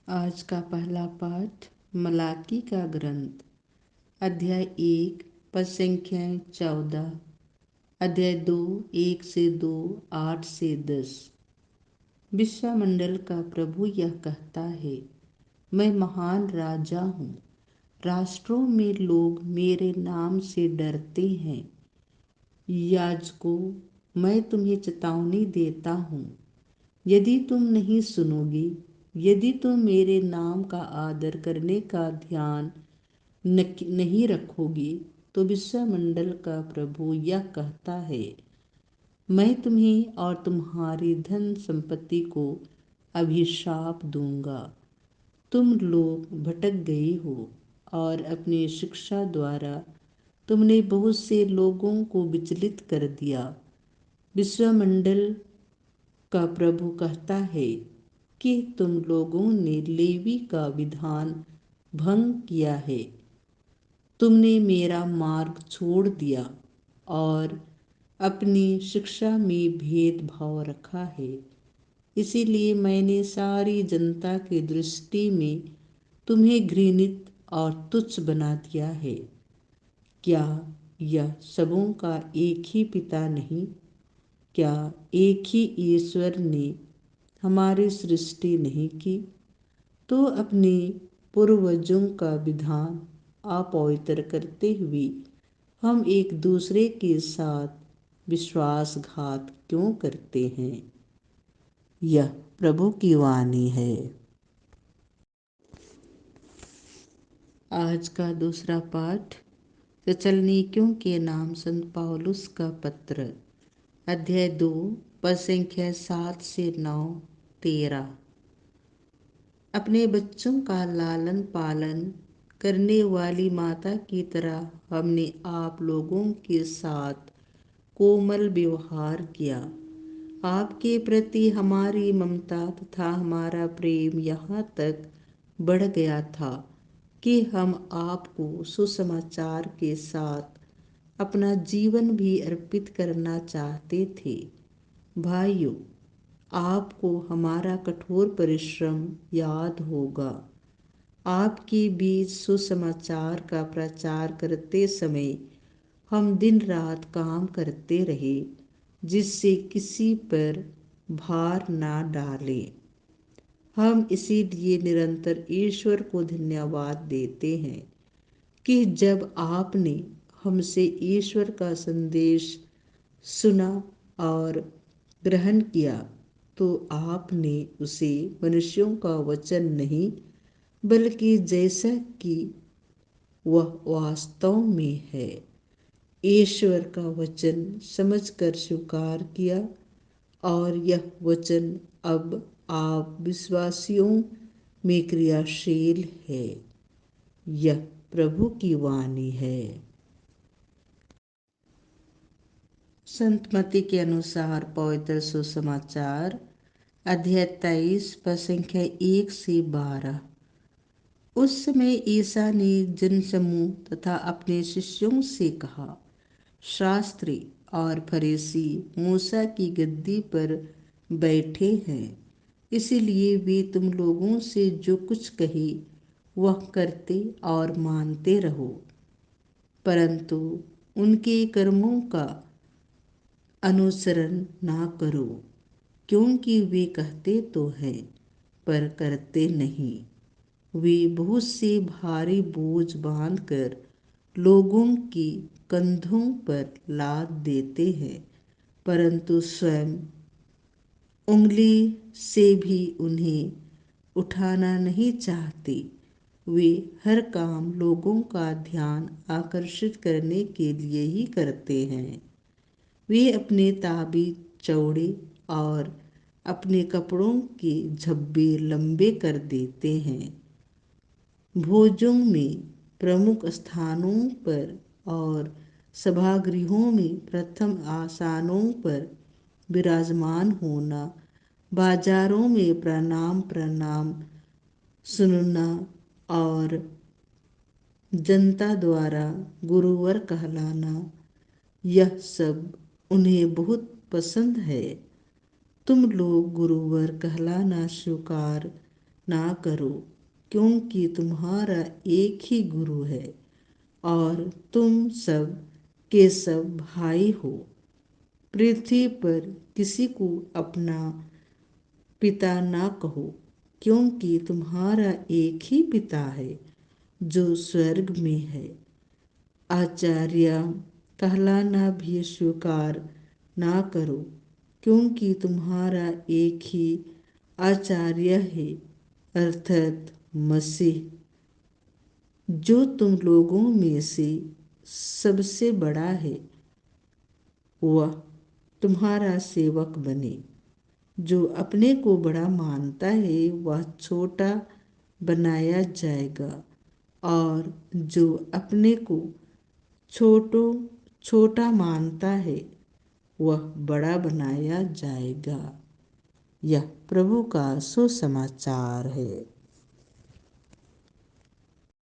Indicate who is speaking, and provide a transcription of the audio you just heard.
Speaker 1: आज का पहला पाठ मलाकी का ग्रंथ, अध्याय 1, पद संख्या 14, अध्याय 2, 1 से 2, 8 से 10। विश्वमंडल का प्रभु यह कहता है, मैं महान राजा हूँ। राष्ट्रों में लोग मेरे नाम से डरते हैं। याजकों, मैं तुम्हें चेतावनी देता हूँ। यदि तुम नहीं सुनोगे, यदि तुम मेरे नाम का आदर करने का ध्यान नहीं रखोगे, तो विश्वमंडल का प्रभु यह कहता है, मैं तुम्हें और तुम्हारी धन संपत्ति को अभिशाप दूंगा। तुम लोग भटक गए हो और अपनी शिक्षा द्वारा तुमने बहुत से लोगों को विचलित कर दिया। विश्वमंडल का प्रभु कहता है कि तुम लोगों ने लेवी का विधान भंग किया है। तुमने मेरा मार्ग छोड़ दिया और अपनी शिक्षा में भेदभाव रखा है। इसीलिए मैंने सारी जनता की दृष्टि में तुम्हें घृणित और तुच्छ बना दिया है। क्या यह सबों का एक ही पिता नहीं? क्या एक ही ईश्वर ने हमारी सृष्टि नहीं की? तो अपने पूर्वजों का विधान अपवित्र करते हुए हम एक दूसरे के साथ विश्वासघात क्यों करते हैं? यह प्रभु की वाणी है। आज का दूसरा पाठ थेसलुनीकियों के नाम संत पौलुस का पत्र, अध्याय 2, पद संख्या 7 से 9, 13। अपने बच्चों का लालन पालन करने वाली माता की तरह हमने आप लोगों के साथ कोमल व्यवहार किया। आपके प्रति हमारी ममता तथा हमारा प्रेम यहाँ तक बढ़ गया था कि हम आपको सुसमाचार के साथ अपना जीवन भी अर्पित करना चाहते थे। भाइयों, आपको हमारा कठोर परिश्रम याद होगा। आपके बीच सुसमाचार का प्रचार करते समय हम दिन रात काम करते रहे, जिससे किसी पर भार ना डालें। हम इसीलिए निरंतर ईश्वर को धन्यवाद देते हैं कि जब आपने हमसे ईश्वर का संदेश सुना और ग्रहण किया, तो आपने उसे मनुष्यों का वचन नहीं, बल्कि जैसा कि वह वास्तव में है, ईश्वर का वचन समझकर स्वीकार किया। और यह वचन अब आप विश्वासियों में क्रियाशील है। यह प्रभु की वाणी है। संत मत्ती के अनुसार पवित्र सुसमाचार, अध्याय 23, पद संख्या 1 से 12। उस समय ईसा ने जनसमूह तथा अपने शिष्यों से कहा, शास्त्री और फरीसी मूसा की गद्दी पर बैठे हैं, इसलिए वे तुम लोगों से जो कुछ कहे वह करते और मानते रहो, परंतु उनके कर्मों का अनुसरण ना करो, क्योंकि वे कहते तो हैं पर करते नहीं। वे बहुत से भारी बोझ बांधकर लोगों की कंधों पर लाद देते हैं, परंतु स्वयं उंगली से भी उन्हें उठाना नहीं चाहते। वे हर काम लोगों का ध्यान आकर्षित करने के लिए ही करते हैं। वे अपने ताबीज चौड़े और अपने कपड़ों के झब्बे लंबे कर देते हैं। भोजों में प्रमुख स्थानों पर और सभागृहों में प्रथम आसनों पर विराजमान होना, बाजारों में प्रणाम प्रणाम सुनना और जनता द्वारा गुरुवर कहलाना, यह सब उन्हें बहुत पसंद है। तुम लोग गुरुवर कहलाना स्वीकार ना करो, क्योंकि तुम्हारा एक ही गुरु है और तुम सब के सब भाई हो। पृथ्वी पर किसी को अपना पिता ना कहो, क्योंकि तुम्हारा एक ही पिता है जो स्वर्ग में है। आचार्य कहलाना भी स्वीकार ना करो, क्योंकि तुम्हारा एक ही आचार्य है, अर्थात मसीह, जो तुम लोगों में से सबसे बड़ा है। वह तुम्हारा सेवक बने। जो अपने को बड़ा मानता है वह छोटा बनाया जाएगा, और जो अपने को छोटो छोटा मानता है वह बड़ा बनाया जाएगा। यह प्रभु का सुसमाचार है।